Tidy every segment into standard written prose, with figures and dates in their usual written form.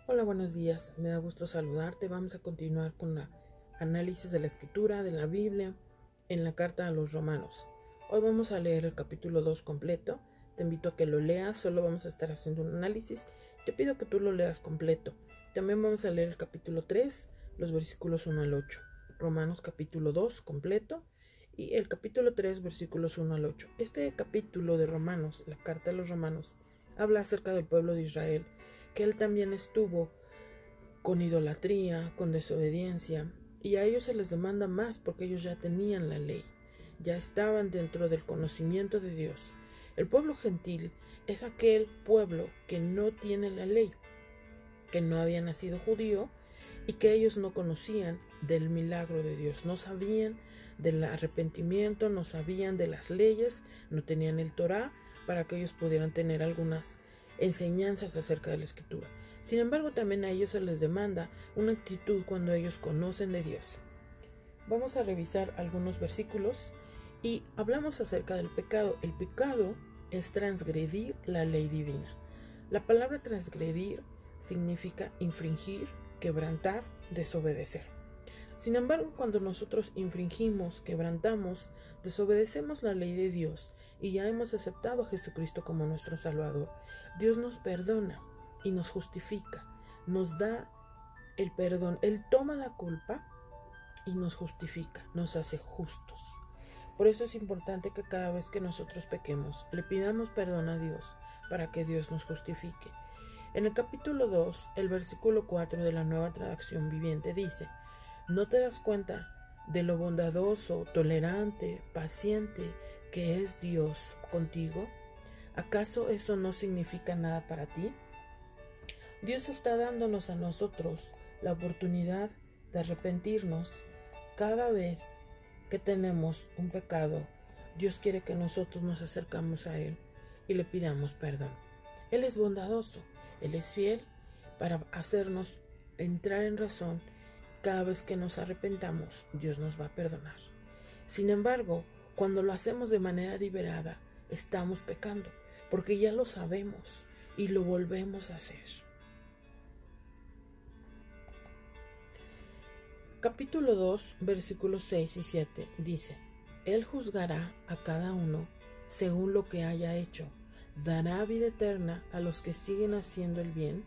Hola, buenos días. Me da gusto saludarte. Vamos a continuar con el análisis de la escritura, de la Biblia, en la carta a los Romanos. Hoy vamos a leer el capítulo 2 completo. Te invito a que lo leas, solo vamos a estar haciendo un análisis. Te pido que tú lo leas completo. También vamos a leer el capítulo 3, los versículos 1 al 8. Romanos capítulo 2 completo y el capítulo 3, versículos 1 al 8. Este capítulo de Romanos, la carta a los Romanos, habla acerca del pueblo de Israel, que él también estuvo con idolatría, con desobediencia, y a ellos se les demanda más porque ellos ya tenían la ley, ya estaban dentro del conocimiento de Dios. El pueblo gentil es aquel pueblo que no tiene la ley, que no había nacido judío y que ellos no conocían del milagro de Dios, no sabían del arrepentimiento, no sabían de las leyes, no tenían el Torá para que ellos pudieran tener algunas enseñanzas acerca de la escritura. Sin embargo, también a ellos se les demanda una actitud cuando ellos conocen de Dios. Vamos a revisar algunos versículos y hablamos acerca del pecado. El pecado es transgredir la ley divina. La palabra transgredir significa infringir, quebrantar, desobedecer. Sin embargo, cuando nosotros infringimos, quebrantamos, desobedecemos la ley de Dios y ya hemos aceptado a Jesucristo como nuestro Salvador, Dios nos perdona y nos justifica, nos da el perdón. Él toma la culpa y nos justifica, nos hace justos. Por eso es importante que cada vez que nosotros pequemos, le pidamos perdón a Dios para que Dios nos justifique. En el capítulo 2, el versículo 4 de la Nueva Traducción Viviente dice: ¿no te das cuenta de lo bondadoso, tolerante, paciente que es Dios contigo? ¿Acaso eso no significa nada para ti? Dios está dándonos a nosotros la oportunidad de arrepentirnos cada vez que tenemos un pecado. Dios quiere que nosotros nos acercamos a Él y le pidamos perdón. Él es bondadoso, Él es fiel para hacernos entrar en razón. Cada vez que nos arrepentamos, Dios nos va a perdonar. Sin embargo, cuando lo hacemos de manera deliberada, estamos pecando, porque ya lo sabemos y lo volvemos a hacer. Capítulo 2, versículos 6 y 7 dice: Él juzgará a cada uno según lo que haya hecho, dará vida eterna a los que siguen haciendo el bien,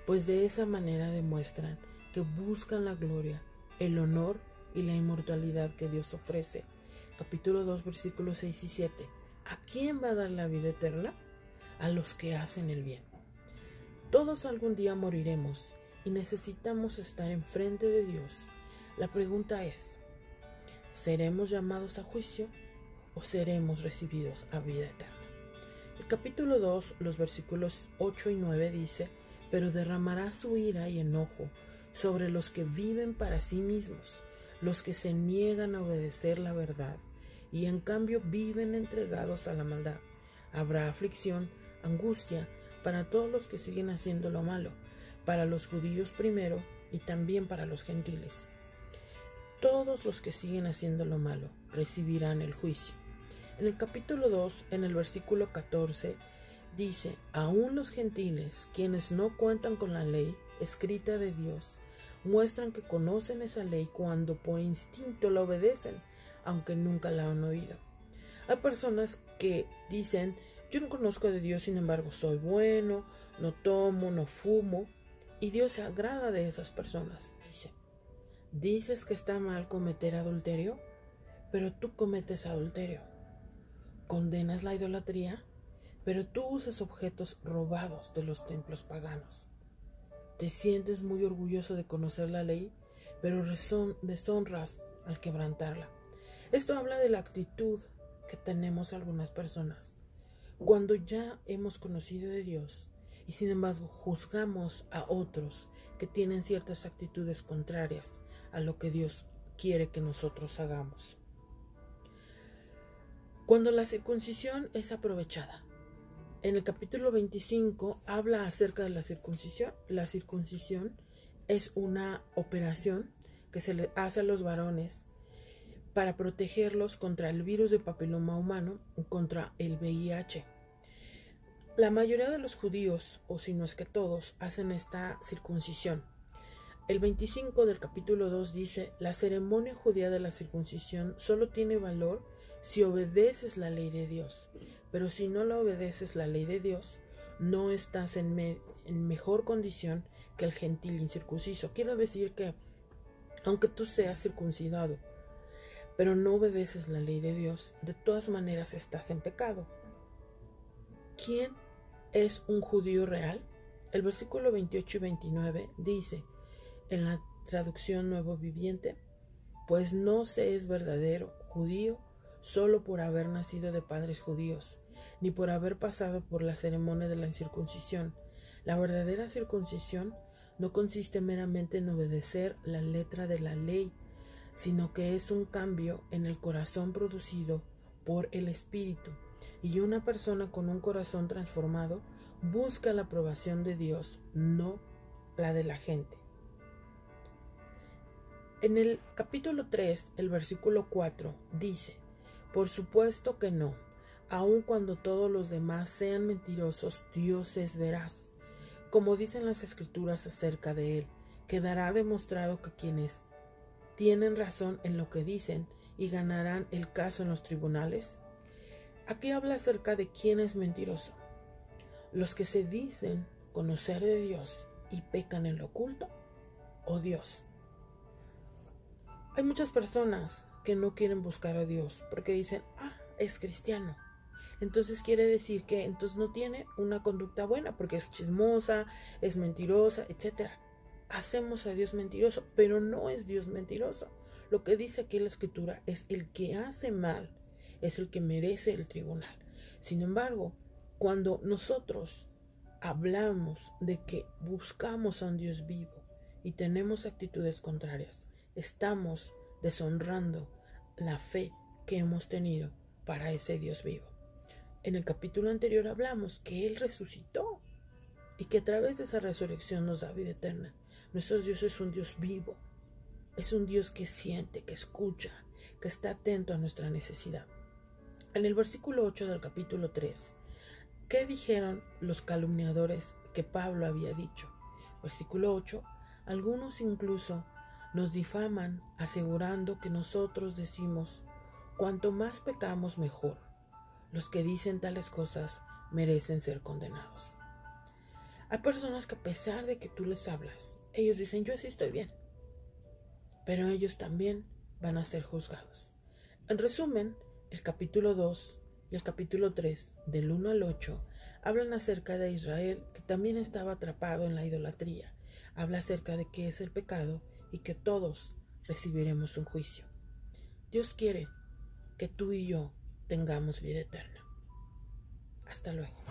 pues de esa manera demuestran que buscan la gloria, el honor y la inmortalidad que Dios ofrece. Capítulo 2, versículos 6 y 7. ¿A quién va a dar la vida eterna? A los que hacen el bien. Todos algún día moriremos y necesitamos estar enfrente de Dios. La pregunta es: ¿seremos llamados a juicio o seremos recibidos a vida eterna? El capítulo 2, los versículos 8 y 9 dice: pero derramará su ira y enojo sobre los que viven para sí mismos, los que se niegan a obedecer la verdad y en cambio viven entregados a la maldad. Habrá aflicción, angustia para todos los que siguen haciendo lo malo, para los judíos primero y también para los gentiles. Todos los que siguen haciendo lo malo recibirán el juicio. En el capítulo 2, en el versículo 14, dice: aún los gentiles, quienes no cuentan con la ley escrita de Dios, muestran que conocen esa ley cuando por instinto la obedecen, aunque nunca la han oído. Hay personas que dicen: yo no conozco de Dios, sin embargo soy bueno, no tomo, no fumo, y Dios se agrada de esas personas. Dices que está mal cometer adulterio, pero tú cometes adulterio. Condenas la idolatría, pero tú usas objetos robados de los templos paganos. Te sientes muy orgulloso de conocer la ley, pero deshonras al quebrantarla. Esto habla de la actitud que tenemos algunas personas cuando ya hemos conocido de Dios y sin embargo juzgamos a otros que tienen ciertas actitudes contrarias a lo que Dios quiere que nosotros hagamos. Cuando la circuncisión es aprovechada. En el capítulo 25 habla acerca de la circuncisión. La circuncisión es una operación que se le hace a los varones para protegerlos contra el virus de papiloma humano y contra el VIH. La mayoría de los judíos, o si no es que todos, hacen esta circuncisión. El 25 del capítulo 2 dice: la ceremonia judía de la circuncisión solo tiene valor si obedeces la ley de Dios, pero si no la obedeces la ley de Dios, no estás en mejor condición que el gentil incircunciso. Quiero decir que aunque tú seas circuncidado, pero no obedeces la ley de Dios, de todas maneras estás en pecado. ¿Quién es un judío real? El versículo 28 y 29 dice, en la traducción Nuevo Viviente: pues no se es verdadero judío solo por haber nacido de padres judíos, ni por haber pasado por la ceremonia de la circuncisión. La verdadera circuncisión no consiste meramente en obedecer la letra de la ley, sino que es un cambio en el corazón producido por el Espíritu. Y una persona con un corazón transformado busca la aprobación de Dios, no la de la gente. En el capítulo 3, el versículo 4 dice: por supuesto que no, aun cuando todos los demás sean mentirosos, Dios es veraz. Como dicen las Escrituras acerca de Él, quedará demostrado que quienes tienen razón en lo que dicen y ganarán el caso en los tribunales. Aquí habla acerca de quién es mentiroso: los que se dicen conocer de Dios y pecan en lo oculto, o Dios. Hay muchas personas que no quieren buscar a Dios porque dicen: es cristiano, entonces quiere decir que entonces no tiene una conducta buena porque es chismosa, es mentirosa, etc. Hacemos a Dios mentiroso, pero no es Dios mentiroso. Lo que dice aquí la Escritura es: el que hace mal es el que merece el tribunal. Sin embargo, cuando nosotros hablamos de que buscamos a un Dios vivo y tenemos actitudes contrarias, estamos deshonrando la fe que hemos tenido para ese Dios vivo. En el capítulo anterior hablamos que Él resucitó y que a través de esa resurrección nos da vida eterna. Nuestro Dios es un Dios vivo, es un Dios que siente, que escucha, que está atento a nuestra necesidad. En el versículo 8 del capítulo 3, ¿qué dijeron los calumniadores que Pablo había dicho? Versículo 8, algunos incluso nos difaman asegurando que nosotros decimos: cuanto más pecamos mejor. Los que dicen tales cosas merecen ser condenados. Hay personas que a pesar de que tú les hablas, ellos dicen: yo sí estoy bien, pero ellos también van a ser juzgados. En resumen, el capítulo 2 y el capítulo 3, del 1 al 8, hablan acerca de Israel, que también estaba atrapado en la idolatría. Habla acerca de qué es el pecado y que todos recibiremos un juicio. Dios quiere que tú y yo tengamos vida eterna. Hasta luego.